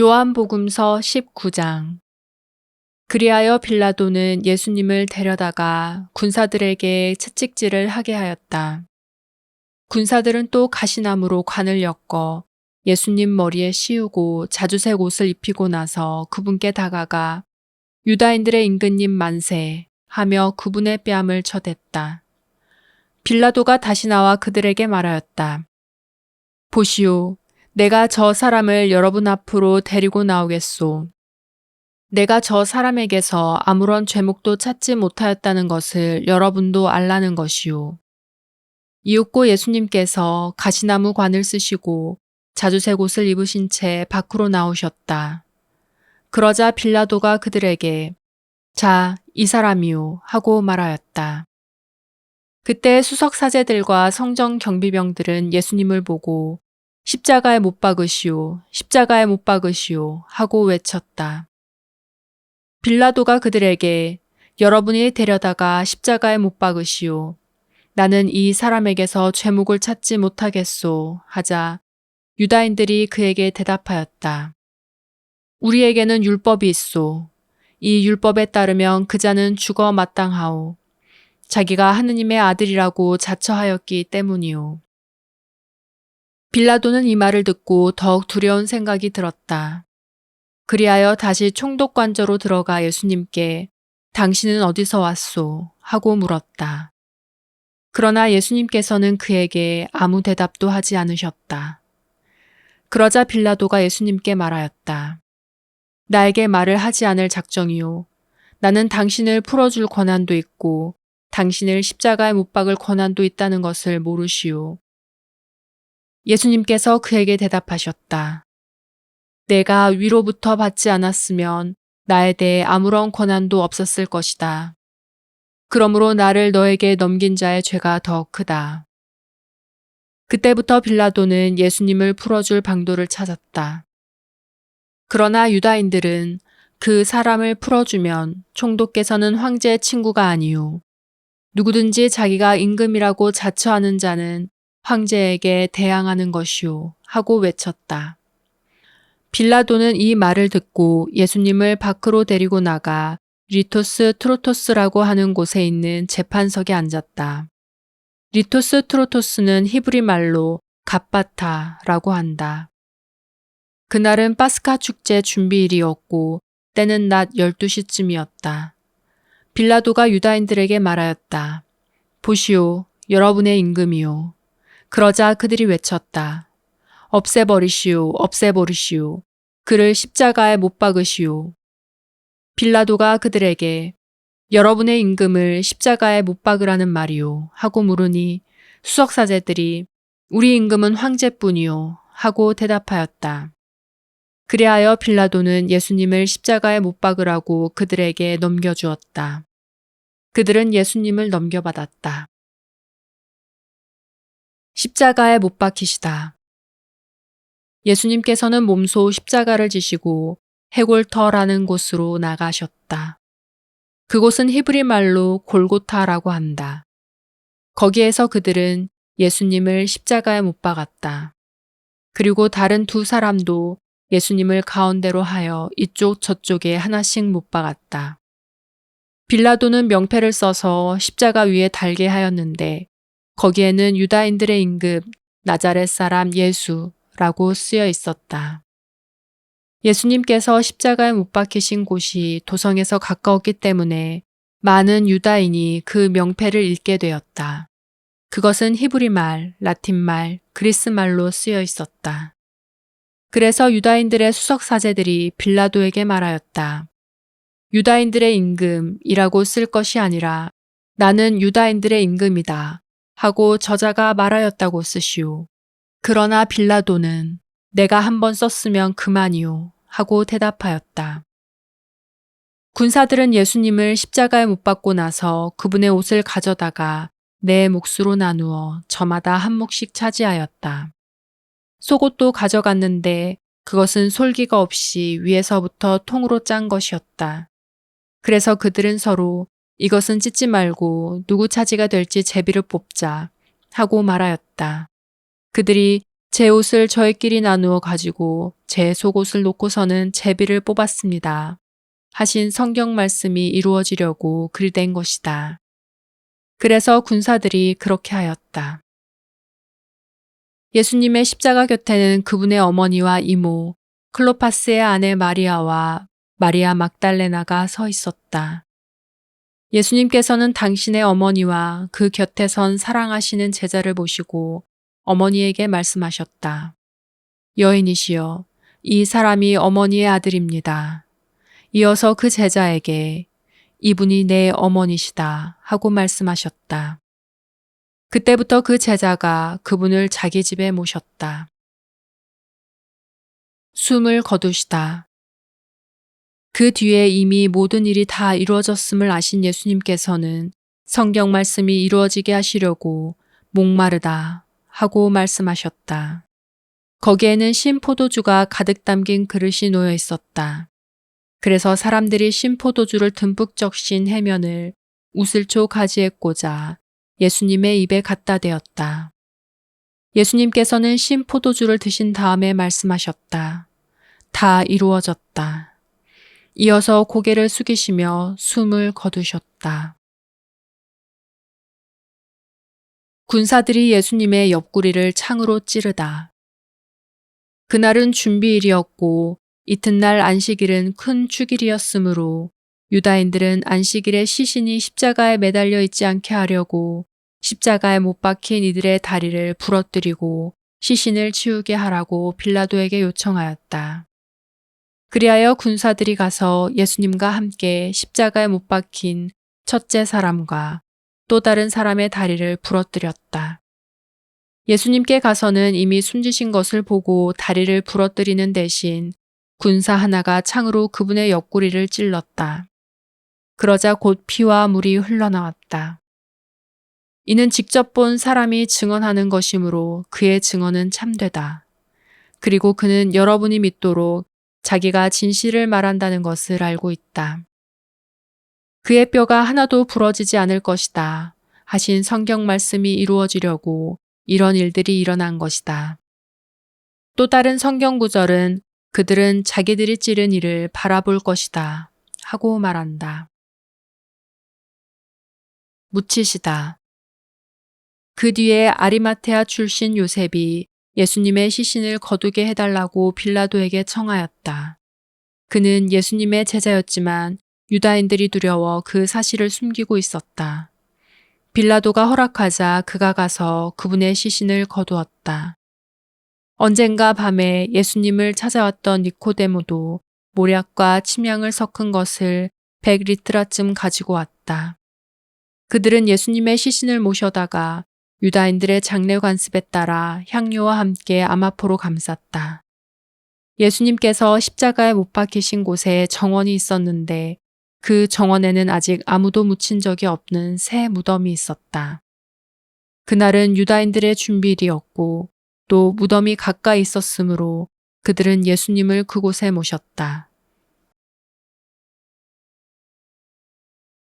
요한복음서 19장. 그리하여 빌라도는 예수님을 데려다가 군사들에게 채찍질을 하게 하였다. 군사들은 또 가시나무로 관을 엮어 예수님 머리에 씌우고 자주색 옷을 입히고 나서 그분께 다가가 유다인들의 임금님 만세 하며 그분의 뺨을 쳐댔다. 빌라도가 다시 나와 그들에게 말하였다. 보시오, 내가 저 사람을 여러분 앞으로 데리고 나오겠소. 내가 저 사람에게서 아무런 죄목도 찾지 못하였다는 것을 여러분도 알라는 것이오. 이윽고 예수님께서 가시나무 관을 쓰시고 자주색 옷을 입으신 채 밖으로 나오셨다. 그러자 빌라도가 그들에게 자, 이 사람이요 하고 말하였다. 그때 수석 사제들과 성정 경비병들은 예수님을 보고 십자가에 못 박으시오, 십자가에 못 박으시오 하고 외쳤다. 빌라도가 그들에게 여러분이 데려다가 십자가에 못 박으시오. 나는 이 사람에게서 죄목을 찾지 못하겠소 하자 유다인들이 그에게 대답하였다. 우리에게는 율법이 있소. 이 율법에 따르면 그 자는 죽어 마땅하오. 자기가 하느님의 아들이라고 자처하였기 때문이오. 빌라도는 이 말을 듣고 더욱 두려운 생각이 들었다. 그리하여 다시 총독관저로 들어가 예수님께 당신은 어디서 왔소? 하고 물었다. 그러나 예수님께서는 그에게 아무 대답도 하지 않으셨다. 그러자 빌라도가 예수님께 말하였다. 나에게 말을 하지 않을 작정이요. 나는 당신을 풀어줄 권한도 있고 당신을 십자가에 못 박을 권한도 있다는 것을 모르시오. 예수님께서 그에게 대답하셨다. 내가 위로부터 받지 않았으면 나에 대해 아무런 권한도 없었을 것이다. 그러므로 나를 너에게 넘긴 자의 죄가 더 크다. 그때부터 빌라도는 예수님을 풀어줄 방도를 찾았다. 그러나 유다인들은 그 사람을 풀어주면 총독께서는 황제의 친구가 아니오. 누구든지 자기가 임금이라고 자처하는 자는 황제에게 대항하는 것이오 하고 외쳤다. 빌라도는 이 말을 듣고 예수님을 밖으로 데리고 나가 리토스 트로토스라고 하는 곳에 있는 재판석에 앉았다. 리토스 트로토스는 히브리 말로 갓바타라고 한다. 그날은 파스카 축제 준비일이었고 때는 낮 12시쯤이었다. 빌라도가 유다인들에게 말하였다. 보시오, 여러분의 임금이요. 그러자 그들이 외쳤다. 없애버리시오, 없애버리시오. 그를 십자가에 못 박으시오. 빌라도가 그들에게 여러분의 임금을 십자가에 못 박으라는 말이오 하고 물으니 수석사제들이 우리 임금은 황제뿐이요 하고 대답하였다. 그리하여 빌라도는 예수님을 십자가에 못 박으라고 그들에게 넘겨주었다. 그들은 예수님을 넘겨받았다. 십자가에 못 박히시다. 예수님께서는 몸소 십자가를 지시고 해골터라는 곳으로 나가셨다. 그곳은 히브리 말로 골고타라고 한다. 거기에서 그들은 예수님을 십자가에 못 박았다. 그리고 다른 두 사람도 예수님을 가운데로 하여 이쪽 저쪽에 하나씩 못 박았다. 빌라도는 명패를 써서 십자가 위에 달게 하였는데 거기에는 유다인들의 임금 나자렛 사람 예수라고 쓰여 있었다. 예수님께서 십자가에 못 박히신 곳이 도성에서 가까웠기 때문에 많은 유다인이 그 명패를 읽게 되었다. 그것은 히브리말, 라틴말, 그리스말로 쓰여 있었다. 그래서 유다인들의 수석사제들이 빌라도에게 말하였다. 유다인들의 임금이라고 쓸 것이 아니라 나는 유다인들의 임금이다 하고 저자가 말하였다고 쓰시오. 그러나 빌라도는 내가 한번 썼으면 그만이오 하고 대답하였다. 군사들은 예수님을 십자가에 못 박고 나서 그분의 옷을 가져다가 네 몫으로 나누어 저마다 한 몫씩 차지하였다. 속옷도 가져갔는데 그것은 솔기가 없이 위에서부터 통으로 짠 것이었다. 그래서 그들은 서로 이것은 찢지 말고 누구 차지가 될지 제비를 뽑자 하고 말하였다. 그들이 제 옷을 저희끼리 나누어 가지고 제 속옷을 놓고서는 제비를 뽑았습니다. 하신 성경 말씀이 이루어지려고 그리 된 것이다. 그래서 군사들이 그렇게 하였다. 예수님의 십자가 곁에는 그분의 어머니와 이모, 클로파스의 아내 마리아와 마리아 막달레나가 서 있었다. 예수님께서는 당신의 어머니와 그 곁에 선 사랑하시는 제자를 보시고 어머니에게 말씀하셨다. 여인이시여, 이 사람이 어머니의 아들입니다. 이어서 그 제자에게 이분이 내 어머니시다 하고 말씀하셨다. 그때부터 그 제자가 그분을 자기 집에 모셨다. 숨을 거두시다. 그 뒤에 이미 모든 일이 다 이루어졌음을 아신 예수님께서는 성경 말씀이 이루어지게 하시려고 목마르다 하고 말씀하셨다. 거기에는 신 포도주가 가득 담긴 그릇이 놓여 있었다. 그래서 사람들이 신 포도주를 듬뿍 적신 해면을 우슬초 가지에 꽂아 예수님의 입에 갖다 대었다. 예수님께서는 신 포도주를 드신 다음에 말씀하셨다. 다 이루어졌다. 이어서 고개를 숙이시며 숨을 거두셨다. 군사들이 예수님의 옆구리를 창으로 찌르다. 그날은 준비일이었고 이튿날 안식일은 큰 축일이었으므로 유다인들은 안식일에 시신이 십자가에 매달려 있지 않게 하려고 십자가에 못 박힌 이들의 다리를 부러뜨리고 시신을 치우게 하라고 빌라도에게 요청하였다. 그리하여 군사들이 가서 예수님과 함께 십자가에 못 박힌 첫째 사람과 또 다른 사람의 다리를 부러뜨렸다. 예수님께 가서는 이미 숨지신 것을 보고 다리를 부러뜨리는 대신 군사 하나가 창으로 그분의 옆구리를 찔렀다. 그러자 곧 피와 물이 흘러나왔다. 이는 직접 본 사람이 증언하는 것이므로 그의 증언은 참되다. 그리고 그는 여러분이 믿도록 자기가 진실을 말한다는 것을 알고 있다. 그의 뼈가 하나도 부러지지 않을 것이다 하신 성경 말씀이 이루어지려고 이런 일들이 일어난 것이다. 또 다른 성경 구절은 그들은 자기들이 찌른 이를 바라볼 것이다 하고 말한다. 묻히시다. 그 뒤에 아리마테아 출신 요셉이 예수님의 시신을 거두게 해달라고 빌라도에게 청하였다. 그는 예수님의 제자였지만 유다인들이 두려워 그 사실을 숨기고 있었다. 빌라도가 허락하자 그가 가서 그분의 시신을 거두었다. 언젠가 밤에 예수님을 찾아왔던 니코데모도 모략과 침향을 섞은 것을 100리트라쯤 가지고 왔다. 그들은 예수님의 시신을 모셔다가 유다인들의 장례 관습에 따라 향료와 함께 아마포로 감쌌다. 예수님께서 십자가에 못 박히신 곳에 정원이 있었는데 그 정원에는 아직 아무도 묻힌 적이 없는 새 무덤이 있었다. 그날은 유다인들의 준비일이었고 또 무덤이 가까이 있었으므로 그들은 예수님을 그곳에 모셨다.